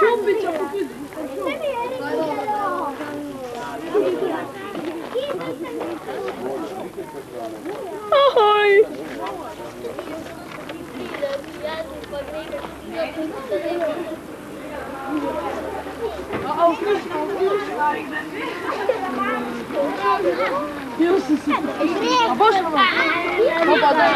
Ciupić a făcut. Ahoj! A baš nam? Opa, da je.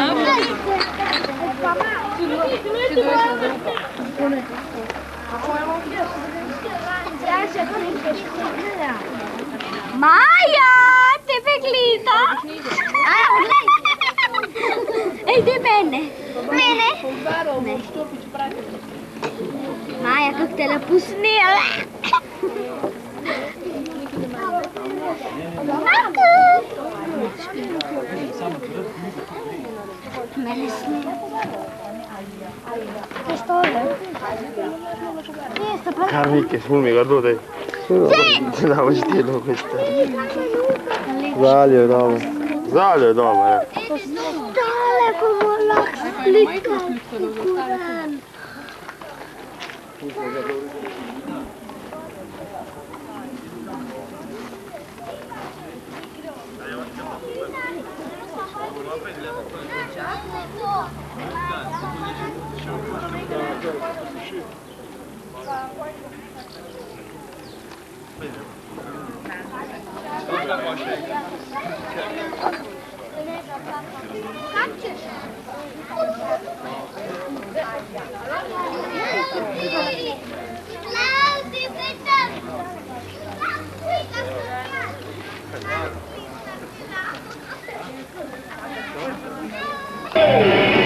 Maja, te peglita! Ej, de mene! Mene? Ne. Maja, kako te lepo snija! Mene snija. Che storia? Carmi che fulmi, guarda te. Ce l'avevo stilo questa. Zalio dopo. Zalio dopo, Stale come la splitta.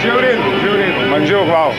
Že v redu, manžel glav.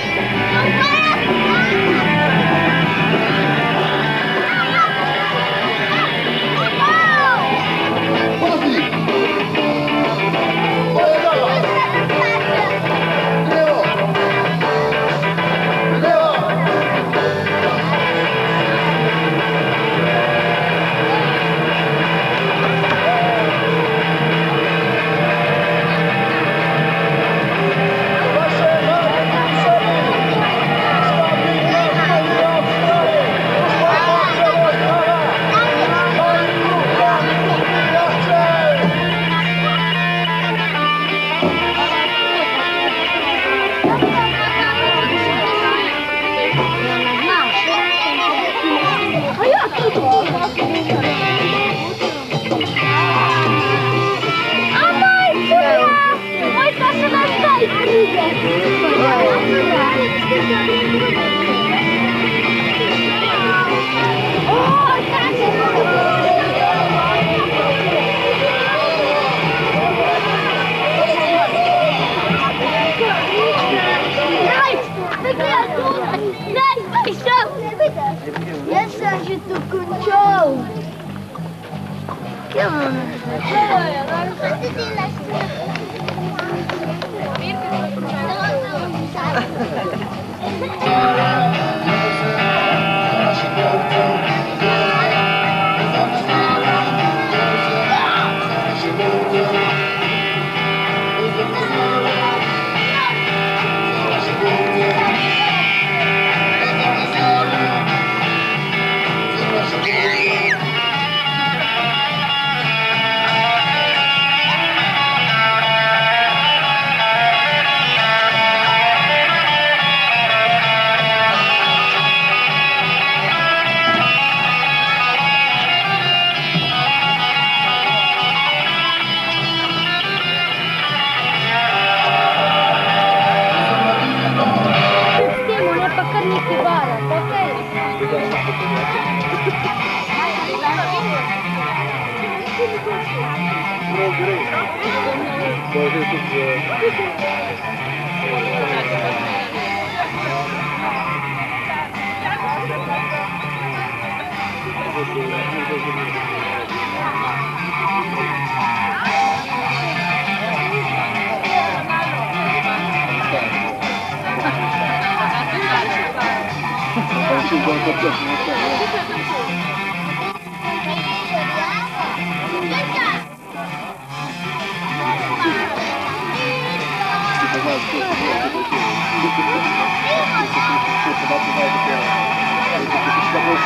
Thank you.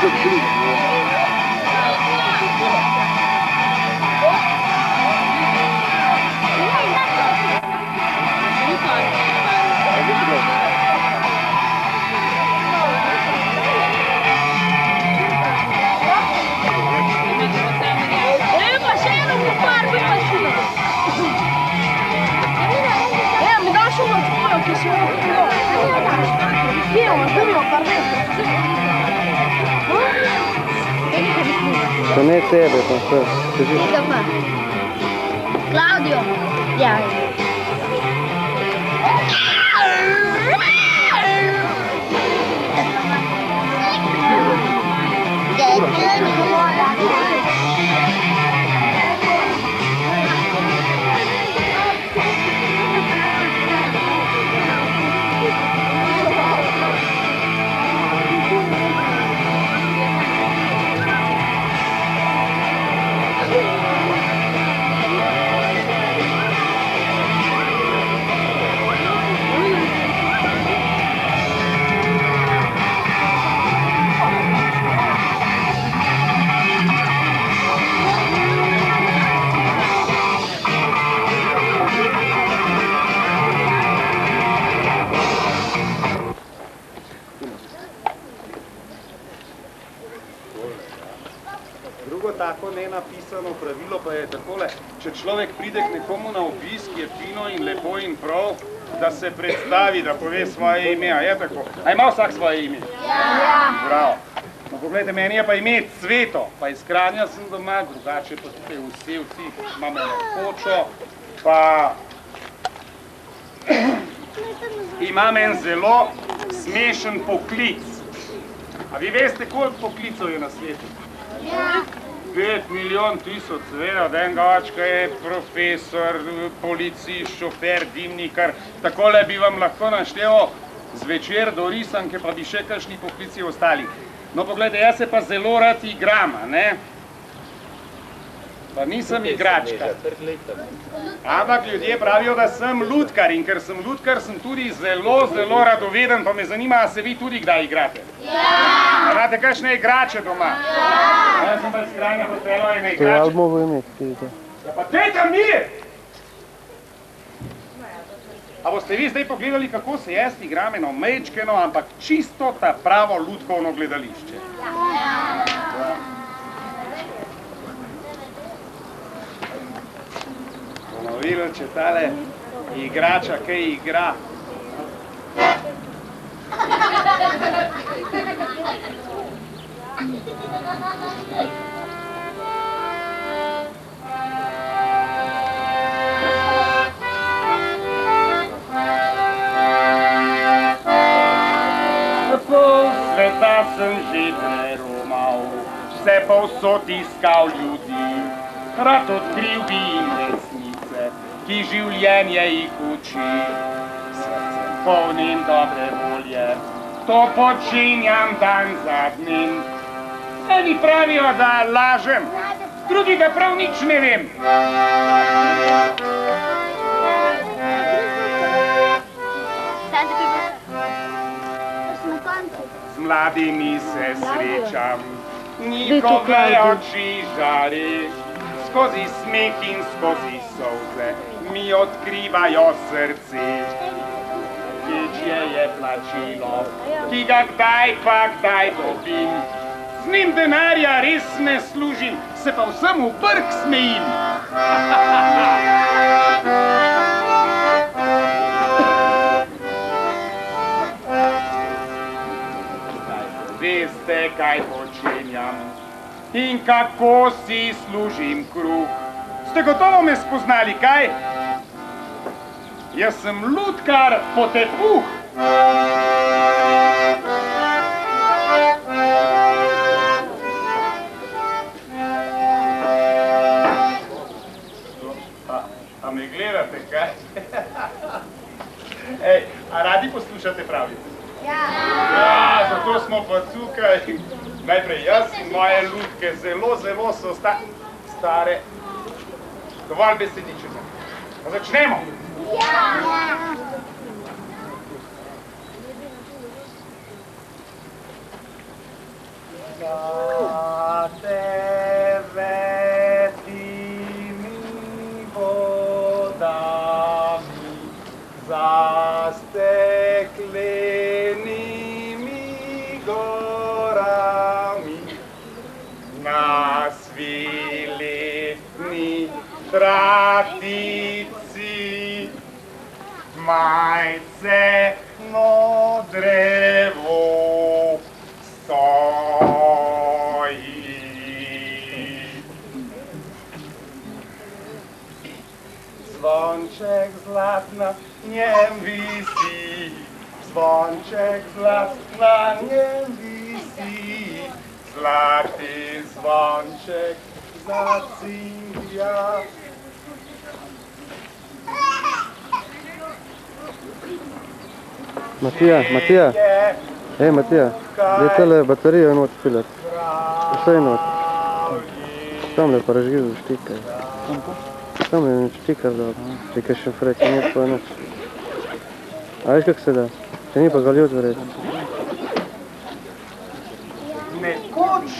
Mi daš uno tvojo, ki si jo kupila. Pijemo, kar nekaj. To ne tebe, pa vse. Claudio. Ja. Drugo tako nenapisano pravilo pa je takole, če človek pride k nekomu na obisk, je fino in lepo in prav, da se predstavi, da pove svoje ime, a je tako? A ima vsak svoje ime? Ja. Bravo. No, pogledajte, meni je pa ime Cveto, pa iz Kranja sem doma, drugače pa tukaj v Sevci imamo Kočo, pa imam en zelo smešen poklic. A vi veste, koliko poklicov je na svetu? Ja. 5 milijon tisoč, seveda, od enega očka je profesor, policist, šofer, dimnikar. Takole bi vam lahko našteval zvečer do risanke, pa bi še kakšni poklici ostali. No, pogledajte, jaz se pa zelo rad igram, a ne? Pa nisem igračka. Ampak ljudje pravijo, da sem lutkar in ker sem lutkar, sem tudi zelo, zelo radoveden, pa me zanima, a se vi tudi kdaj igrate? Ja! Imate kakšne igrače doma? Ja! Jaz sem pa iz Kranja pospelo ene igrače. To je albovo ime, vidite. Ja, pa dajte mir! A boste vi zdaj pogledali, kako se jaz igram eno mečkeno, ampak čisto ta pravo lutkovno gledališče? Ja! Bomo videli, če tale igrača kaj igra. Pol sveta sem že preromal, vse povsod iskal ljudi, rad odkril bi jim resnice, ki življenje jih uči. Srcem polnim dobre volje, to počinjam dan za dnem. Eni pravijo, da lažem, drugi, da prav nič ne vem. Z mladimi se srečam, njihove oči žari, skozi smeh in skozi solze mi odkrivajo srce. Večje je plačilo, ki ga kdaj pa kdaj dobim. Z njim denarja res ne služim, se pa vsem v brk smejim. Veste, kaj počenjam in kako si služim kruh. Ste gotovo me spoznali, kaj? Jaz sem lutkar Potepuh. A me gledate, kaj? Ej, a radi poslušate pravljice? Ja, zato smo pa tukaj. Najprej jaz in moje lutke zelo, zelo so stare. Dovolj besedičenja. Pa začnemo. Ja! za devetimi vodami, za steklenimi gorami, na sviletni tratici, majceno drevo stoji. Zvonček zlat na njem visi, zvonček zlat na njem visi, zlati zvonček zacilja. Matija, Matija, gdje tale baterijo not pilat? Vse je not. Tamle pa razgil štikaj. Tamle je štikar dal, čekaj še frek, ni pa noč. A veš kak se da? Če ni pa galjo odvreti. Nekoč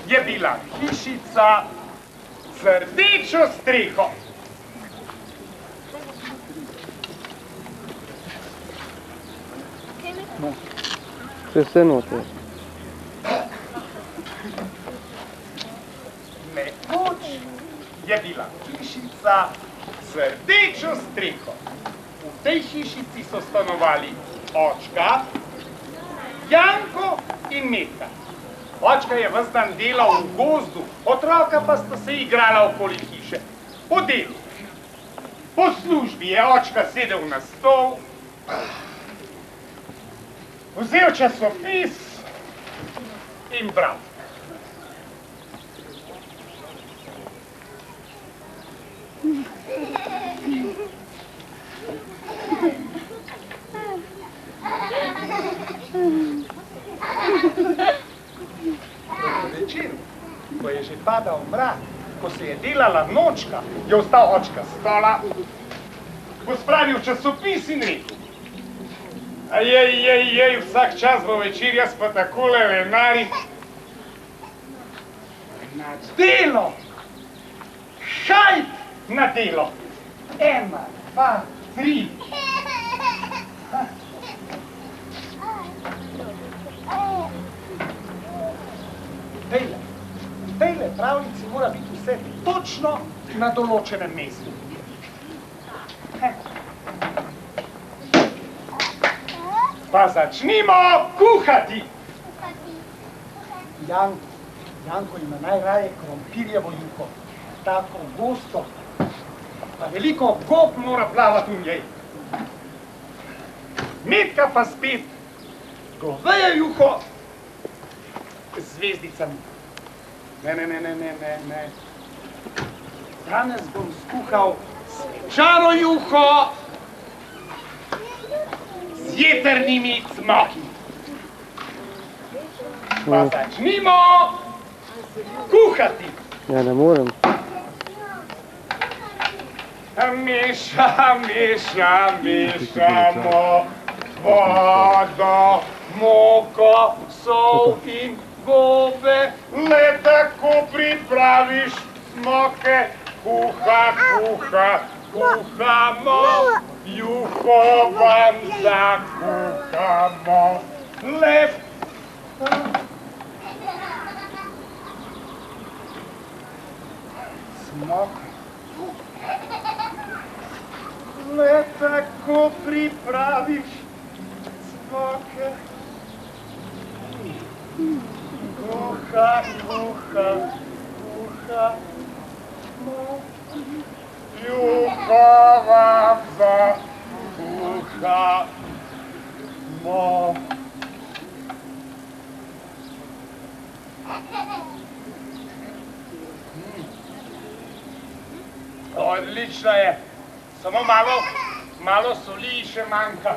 je bila hišica z rdečo streho. Vse not je. Nekoč je bila hišica z rdečo streho. V tej hišici so stanovali očka, Janko in Metka. Očka je ves dan delal v gozdu, otroka pa sta se igrala okoli hiše. Po delu, po službi je očka sedel na stol, vzel časopis in bral. Večer, ko je že padal mrak, ko se je delala nočka, je vstal očka s stola, pospravil časopis in rekel: vsak čas bo večer, jaz pa takole venarim. Na delo! Šajt na delo! 1, 2, 3. V tejle pravljici mora biti vse točno na določenem mestu. Pa začnimo kuhati. Janko ima najraje krompirjevo juho, tako gosto, pa veliko gob mora plavati v njej. Metka pa spet goveje juho z zvezdicami. Ne. Danes bom skuhal svečano juho z jetrnimi cmoki. Pa začnimo kuhati. Ja, ne morem. Mešamo vodo, moko, sol in gobe. Le tako pripraviš smoke. Kuhamo, juho vam zakuhamo. Le smok. Le tako pripraviš smoke. Kuhamo, juho vam zakuhamo. Odlično je, samo malo soli še manjka.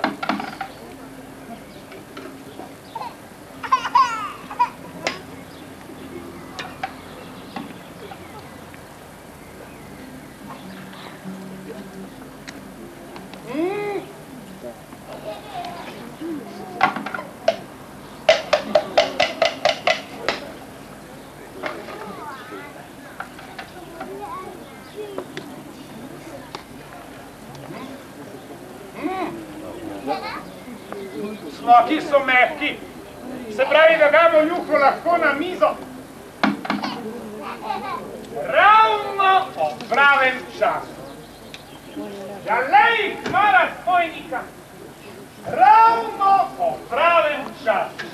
visoki, so mehki. Se pravi, da damo juho lahko na mizo. Ravno ob pravem času. Ja, lej, mala spojnika. Ravno ob pravem času.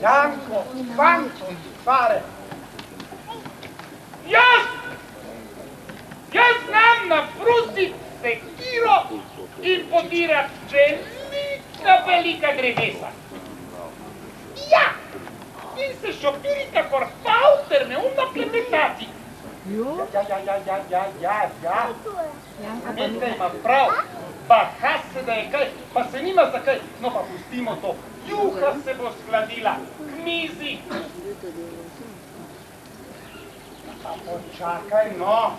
Janko, quanto di fare? Jaz znam naprusiti sekiro in podirati velika, velika drevesa. Ja, in se šopirite kor pauter neumno klepetati. Ja. Medka ima prav, pa has se da je kaj, pa se nima za kaj, no pa pustimo to. Juha se bo skladila k mizi. Pa počakaj, no.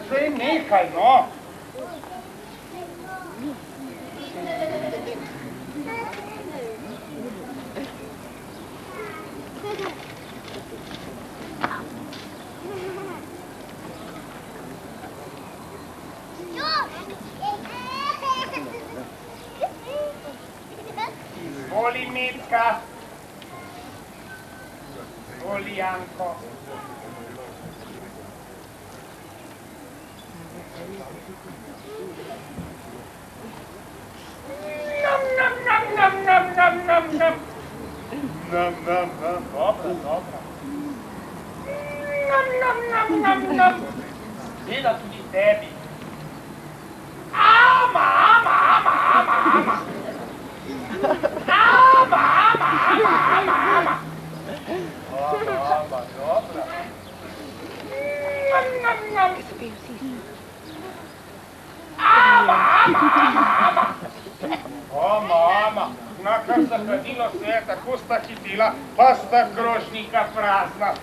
Saj nekaj, no. Izvoli, Metka. Izvoli, Janko. Nam. Dobra. Nam. Dela tudi tebi. Ama. Dobra. Nam. Ama. O, mama, nakar zahladilo se je, tako sta hitela, pa sta krožnika prazna.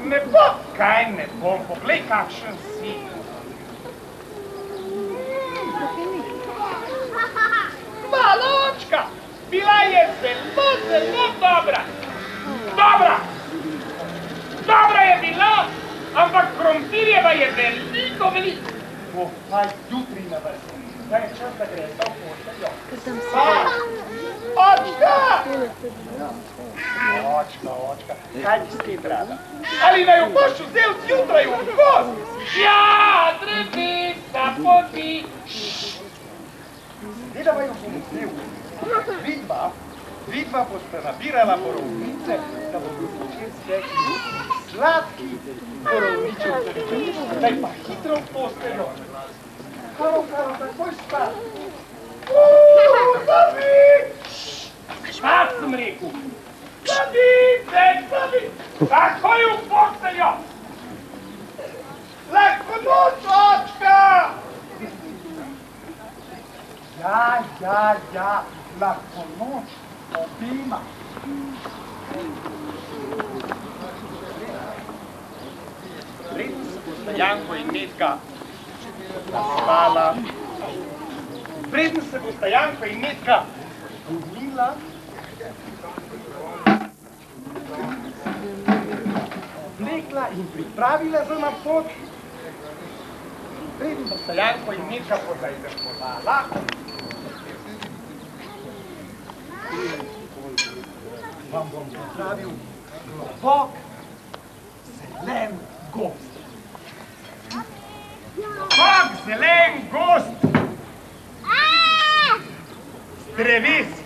Ne bo, kaj ne bom, poglej, kakšen si. Maločka, bila je zelo dobra. Dobra je bila, ampak krompirjeva je veliko. Bo pa jutri na vrsti. Zdaj je čas, da gre ta v posteljo. Očka, kaj ti spet rada? Ali naj jo boš vzel zjutraj v gozd? Ja, drevesa poti. Vidva jo bom vzel. Vidva boste nabirala borovnice, da bodo zvečer stekli sladki borovničev. Zdaj pa hitro v posteljo. Karo, takoj spat. David! Spat sem rekel. David! Takoj v posteljo. Lahko noč, očka! Ja, lahko noč. Obima. Preden se bosta Janko in Metka naspala, preden se bosta Janko in Metka umila, oblekla in pripravila za na pot, preden bosta Janko in Metka pozajzerkovala, vam bom pripravil globok, zelen gozd. Globok, zelen gozd. Z drevesi.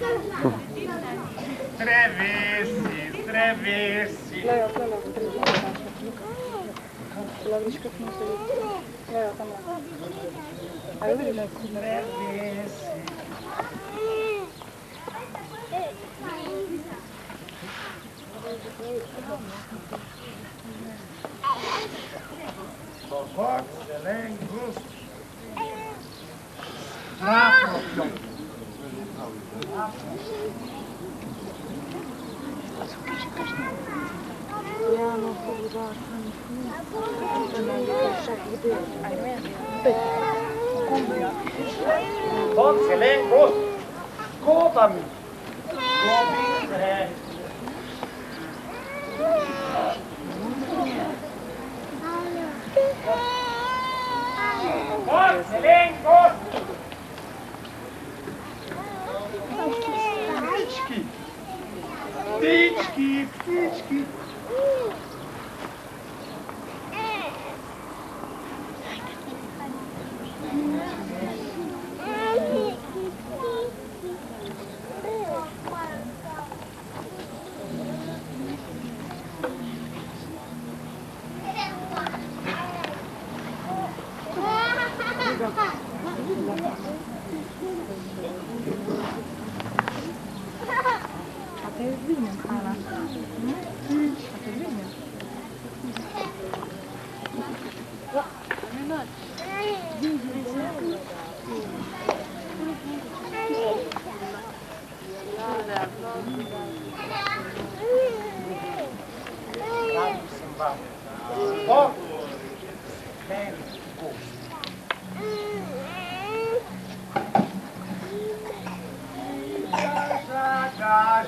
Bobak, zelen, gust. Strafno. Bobak, zelen, gust. Kobami. Gobi, zelen. Bobak, zelen, gust. Ptički. Ptički, ptički.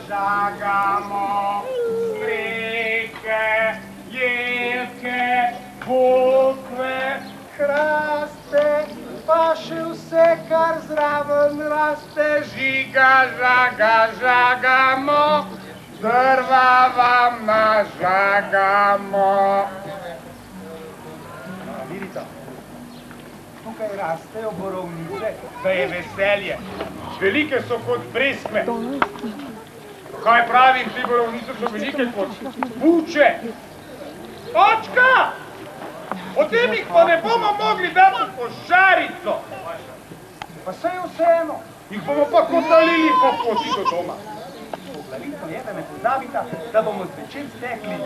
Žagamo streke, jelke, bukve, hraste, pa še vse, kar zraven raste. Žiga, žaga, žagamo, drva vam nažagamo. Vidite, tukaj rastejo borovnice, da je veselje. Velike so kot breskve. Kaj pravim, te borovnice so velike kot buče. Očka! Potem jih pa ne bomo mogli dati v košarico. Pa saj vseeno, jih bomo pa kotalili po poti do doma. Poglavitno je, da ne pozabita, da bomo zvečer stekli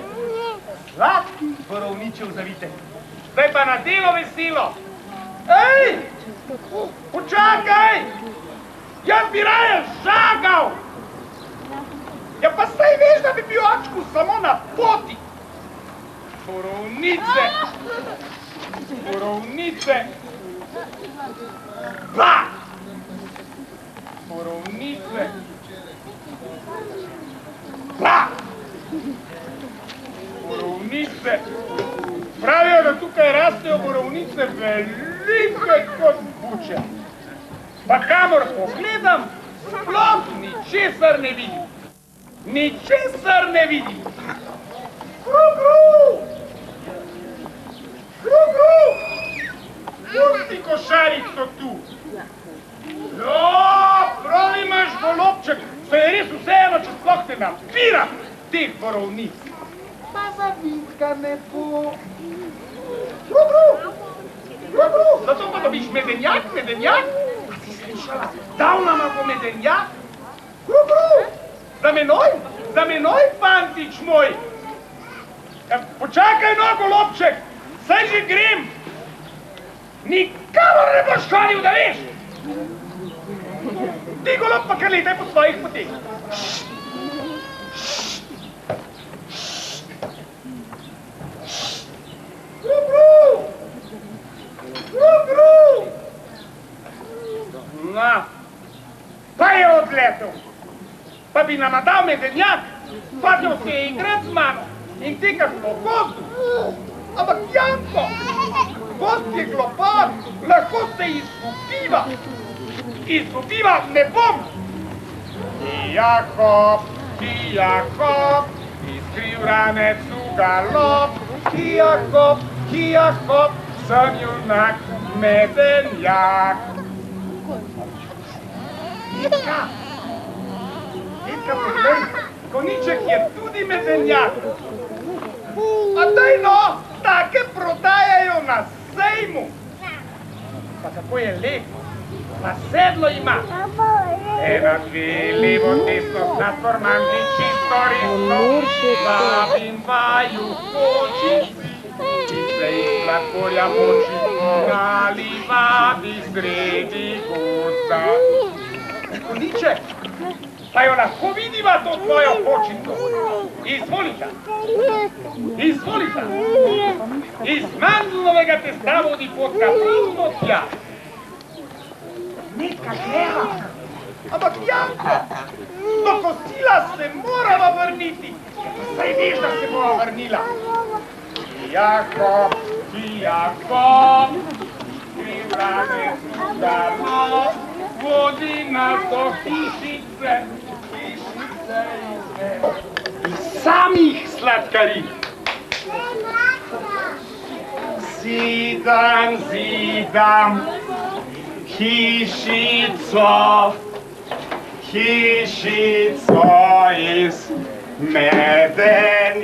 sladki borovničev zavitek. Zdaj pa na delo veselo. Ej! Počakaj! Jaz bi raje žagal! Ja pa saj veš, da bi bil očku samo na poti. Borovnice! Borovnice! Ba! Borovnice! Ba! Borovnice! Pravijo, da tukaj rastejo borovnice velike kot buče. Pa kamor pogledam, sploh ničesar ne vidim. Ničesar ne vidim. Gru, gru! Gru, gru! Pusti košarico tu. Jo, prav imaš, golobček, se je res vseeno, če sploh te napira teh borovnic. Pa zavitka ne bo. Gru, gru! Gru, gru! Zato pa dobiš medenjak, medenjak. Pa si slišala, dal nama bo medenjak. Gru, gru! Za menoj, fantič moj! Počakaj no, golobček, saj že grem! Nikamor ne boš hodil, da veš! Ti, golob, pa kar letaj po svojih poteh. Gru, gru! Gru, gru! Na, pa je odletel! Pa bi nama dal medenjak, hotel se je igrat z mano in tekaš po gozdu. Ampak Janko, gozd je globok, lahko se izgubiva. Izgubiva ne bom. Kijako, izkril ranec v galop. Kijako, sem junak, medenjak. Etka, poglej, konjiček je tudi medenjak. A daj no, take prodajajo na sejmu. Pa kako je lep. pa sedlo ima. Ena, dve, levo, desno, sladkor, mandlin, čisto resno. Vabim vaju počici, ki se iz sladkorja moči, nalivati sredi gozda. Koniček, pa jo lahko vidiva to tvojo počico. Izvolita. Izvolita. Iz mandlovega testa vodi potka pruno tja. Netka greva. Ampak Janko, do kosila se morava vrniti. Saj veš, da se bova vrnila. Jakob, privrane sudano, vodi nas do hišice, iz samih sladkarij. Zidam hišico iz medenjakov,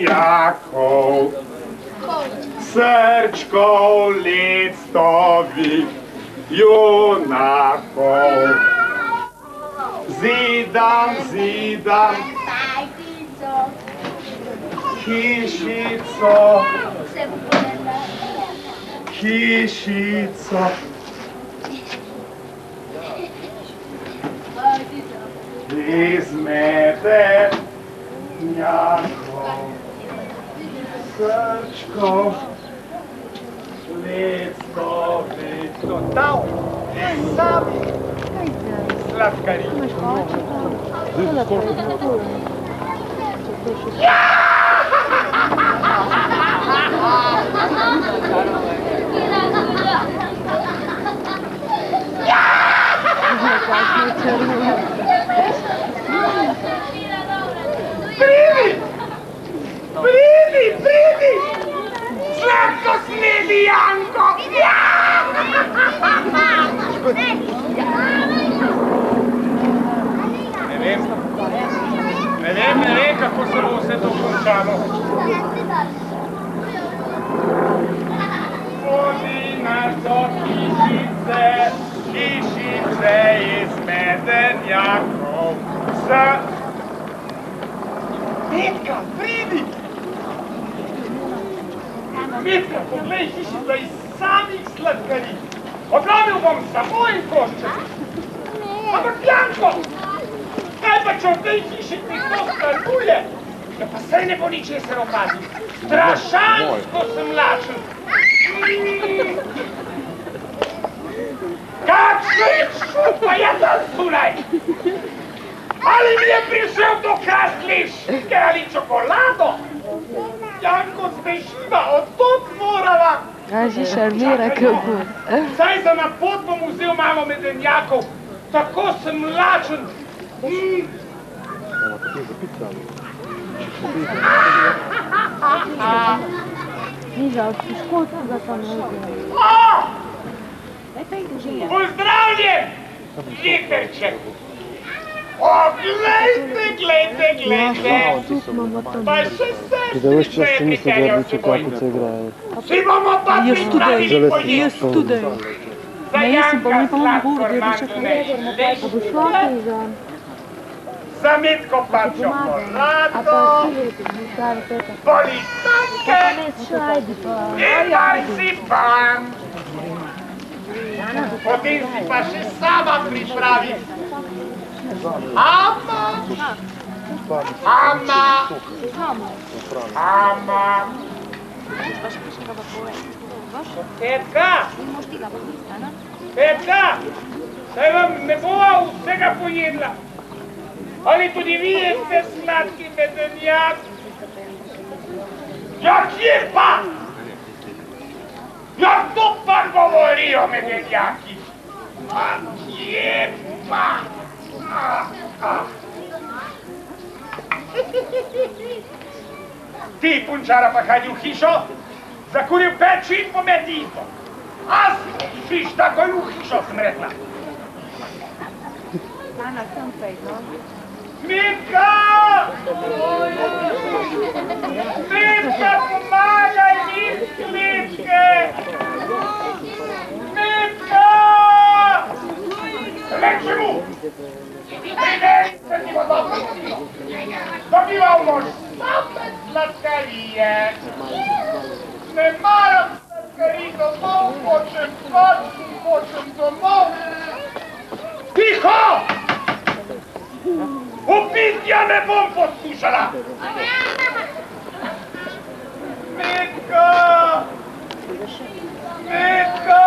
srčkov lectovih junakov. Zidam hišico iz medenjakov, srčkov lectovih. Dodal sami sladkarij. Pridi! Sladko snedi, Janko! Ne vem, kako se bo vse to končalo. Vodi nas do hišice iz medenjakov. Metka, pridi! Metka, poglej, hišica iz samih sladkarij. Odlomil bom samo en košček. Ampak Janko, kaj pa če v tej hiši nekdo stanuje? Ja pa saj ne bo ničesar opazil. Strašansko sem lačen. Kakšen šupa je tam zunaj? Ali mi je prišel to krast leške ali čokolado? Janko, zbeživa, odtot morava. Že šarmira kako. Saj za na pot bom vzel malo medenjakov. Tako sem lačen. Pozdravljen, Jeterček. O, glejte. Pa še srce je priterjal seboj. Si bomo pa pripravili pojedstvo. Za Janka sladkor mandlej. Za Metko pa čokolado. Policanke. In marcipan. Potem si pa še sama pripravi. Ama. Petka, saj vam ne bova vsega pojedla. Ali tudi vi jeste sladki medenjak? Ja, kje pa? Ja, to pa govorijo medenjaki. A kje pa? Ti, punčara, pa hajdi v hišo, zakuril peč in pometi izbo. A spiš takoj v hišo, sem rekla. Metka! Metka, pomagaj mi iz kletke! Metka! Kari domov, hočem pač, hočem domov. Tiho! Ubitja ne bom poslušala! Metka! Metka!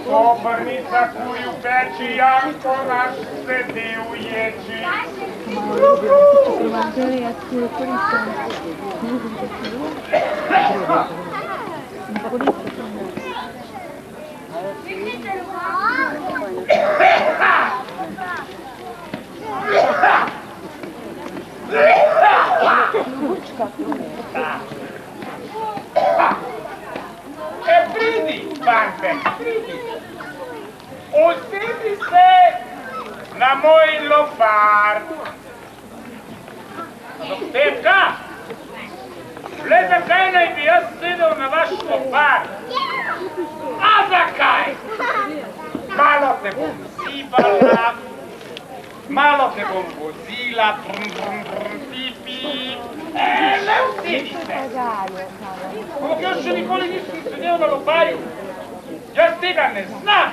Sobrnica kuj v peči, Janko naš sedi v ječi. Pridi, Bantek, pridi. Usedi se na moj lopar. Petka, le zakaj naj bi jaz sedel na vaš lopar? A zakaj? Malo te bom zibala, malo te bom vozila, pipi. Le usedi se. Ampak jaz še nikoli nisem sedel na loparju. Jaz tega ne znam.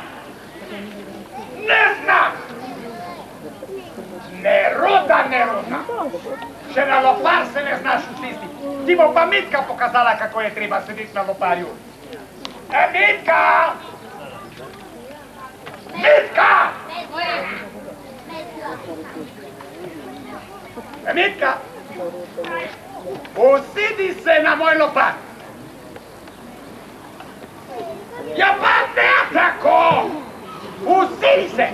Ne znam. Neroda. Še na lopar se ne znaš usesti. Ti bo pa Metka pokazala, kako je treba sedeti na loparju. Metka! Metka! Metka! Usedi se na moj lopar. Ja pa ne tako! Usedi se!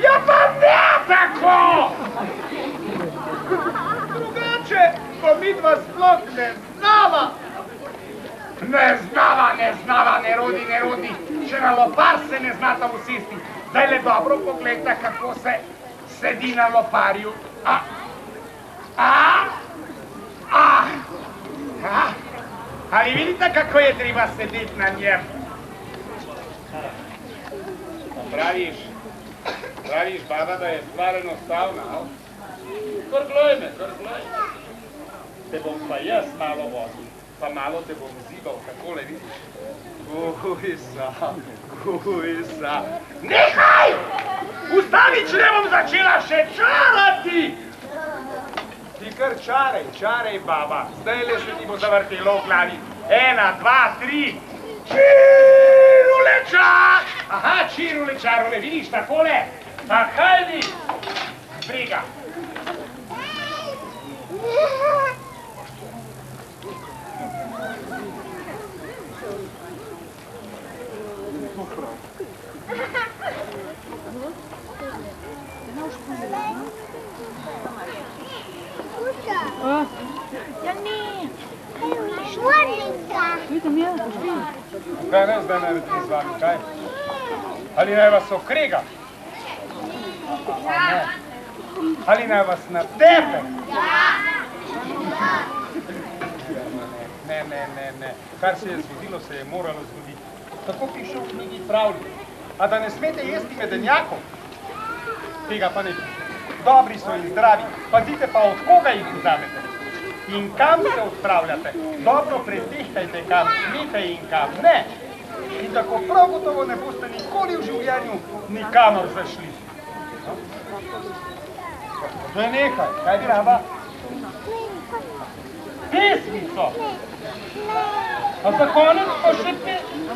Ja pa ne tako! Drugače, ko midva sploh ne znava. Ne znava, ne rodi. Še na lopar se ne znata usesti. Zdaj le dobro pogledajte, kako se sedi na loparju. Ali vidite, kako je treba sedeti na njem? Praviš, baba, da je stvar enostavna, ali? Kar glej me. Te bom pa jaz malo vozil, pa malo te bom zibal, takole vidiš. Gujsa. Nehaj! Ustavi, če ne bom začela še čarati! Ti kar čarej, baba. Zdajle se ti bo zavrtelo v glavi. 1, 2, 3. Čirulečar! Aha, čirulečarule, vidiš takole? Hajdi! Briga. Kaj ne zdaj naredim z vami, kaj? Ali naj vas okrega? Ne. Ali naj vas natepe? Ne. Kar se je zgodilo, se je moralo zgoditi. Tako piše v knjigi pravlji. A da ne smete jesti medenjakov? Tega pa ne piše. Dobri so in zdravi. Pazite pa, od koga jih vzamete. In kam se odpravljate? Dobro pretehtajte, kam smete in kam ne. In tako prav gotovo ne boste nikoli v življenju nikamor zašli. To je nekaj. Kaj bi raba? Pesmico. A za konec pa še pesmico.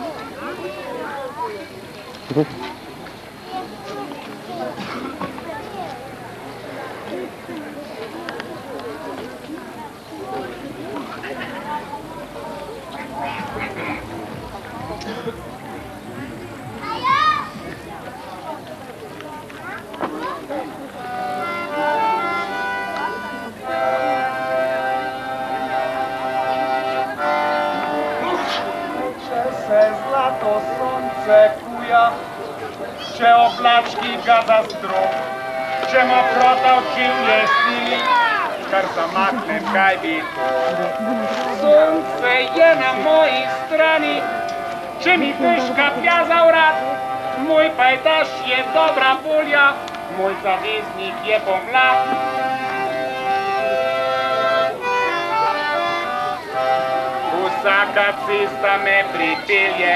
Zlato sonce kuja, če oblački ga zastro, če mokrota oči vjesnili, kar zamaknem, kaj bi to. Sonce je na moji strani, če mi težka plja za vrat, moj pajdaš je dobra volja, Moj zaveznik je pomlad. Vsaka cesta me pripelje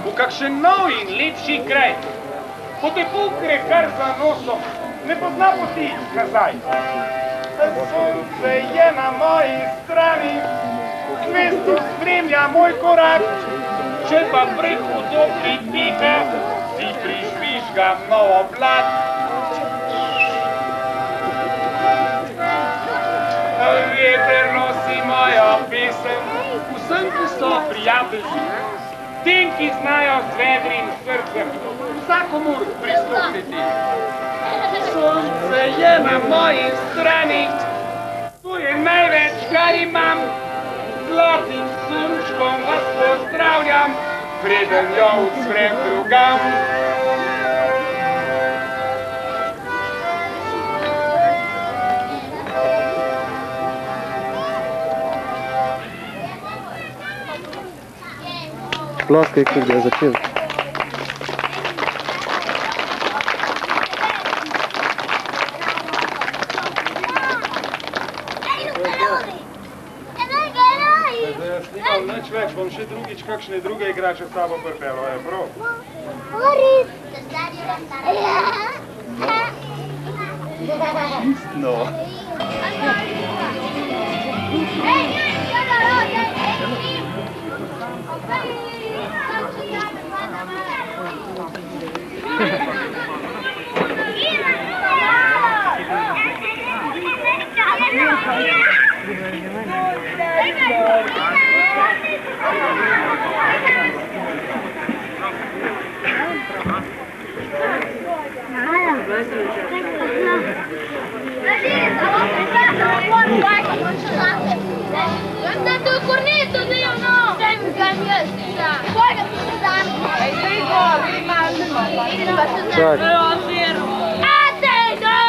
v kakšen nov in lepši kraj. Po te pukre kar za nosom, ne pozna poti nazaj. Sonce je na moji strani, k mestu spremlja moj korak. Če pa prehudo pripiha, si prižvižgam nov oblak. Veter nosi mojo pesem, vsem, ki so prijatelji, tem, ki znajo z vedrim srcem vsakomur prisluhniti. Sonce je na moji strani, to je največ, kar imam. Zlatim sunčkom vas pozdravljam, preden jo ucvrem drugam. Ploskaj, ko je začel. Nimam nič več, bom še drugič kakšne druge igrače s tabo pripelo, je prav? Boris! No. Guardate il cornetto, Dio, no! Stai mi cambiando, poi che ti stanno? E sei fuori, ma Čak. a te, no!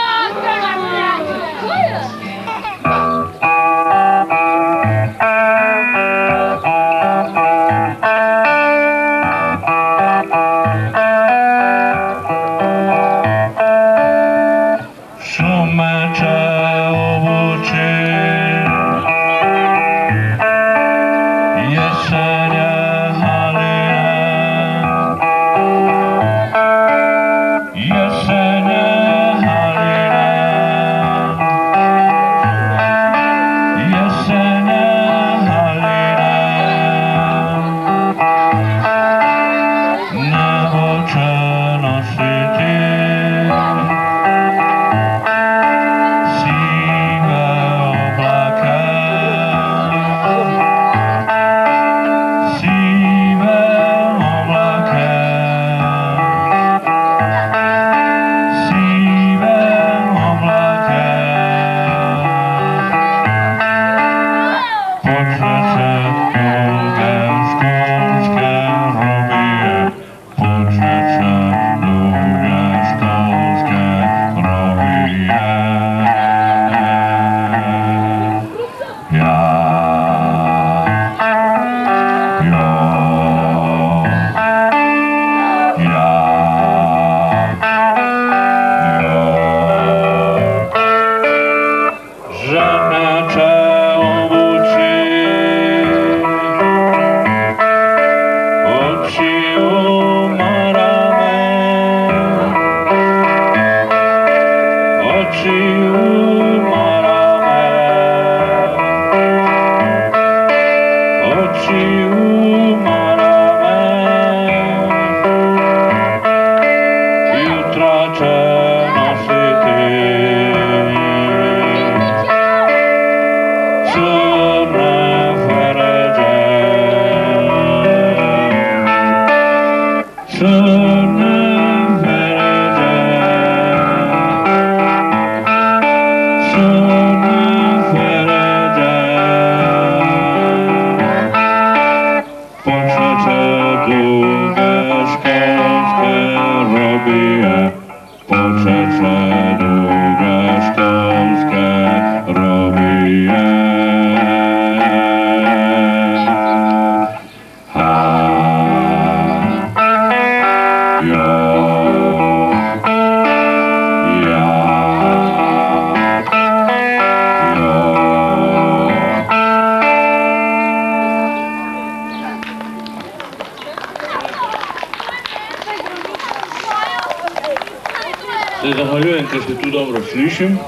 dobro slišim.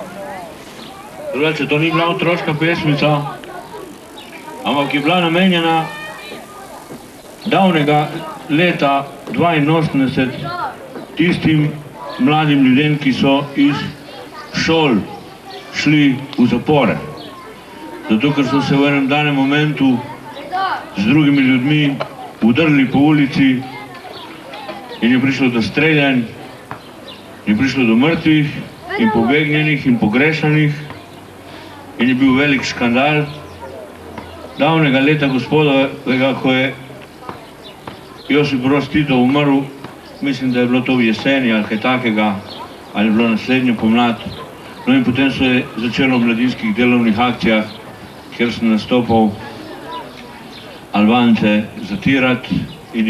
Drugače, to ni bila otroška pesmica, ampak je bila namenjena davnega leta 82 tistim mladim ljudem, ki so iz šol šli v zapore. Zato, ker so se v enem danem momentu z drugimi ljudmi udrli po ulici in je prišlo do streljanj, je prišlo do mrtvih in pobegnjenih in pogrešanih in je bil velik škandal. Davnega leta gospodovega, ko je Josip Broz Tito umrl, mislim, da je bilo to v jeseni ali kaj takega, ali je bilo naslednjo pomlad. No in potem se je začelo v mladinskih delovnih akcijah, kjer sem nastopal Albance zatirati in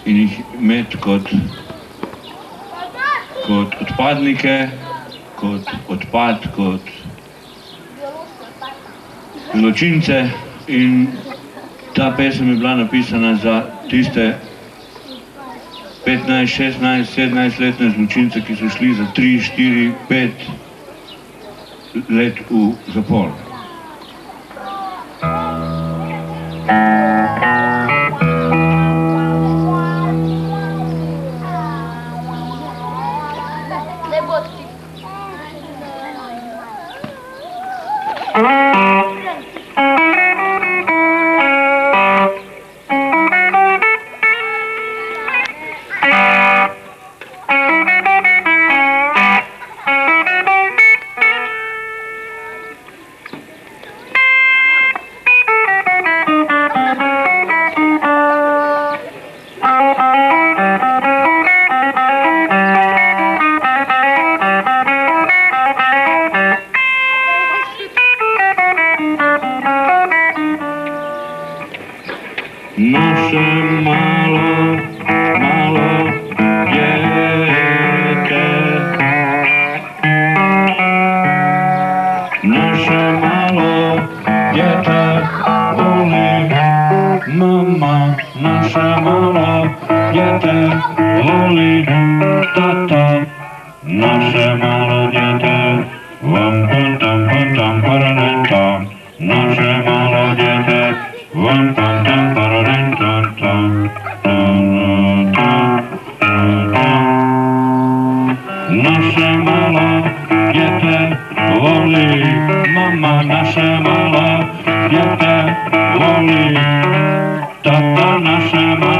jih imeti kot odpadnike, kot odpad, kot zločince. In ta pesem je bila napisana za tiste 15, 16, 17-letne zločince, ki so šli za 3, 4, 5 let v zapor. Naše malo djete, naše malo djete voli mama, naše malo djete voli tata, naše malo djete vam tam paranetam, naše malo djete vam tam paranetam. Naše malo djete voli mama, naše malo djete voli tata, naše malo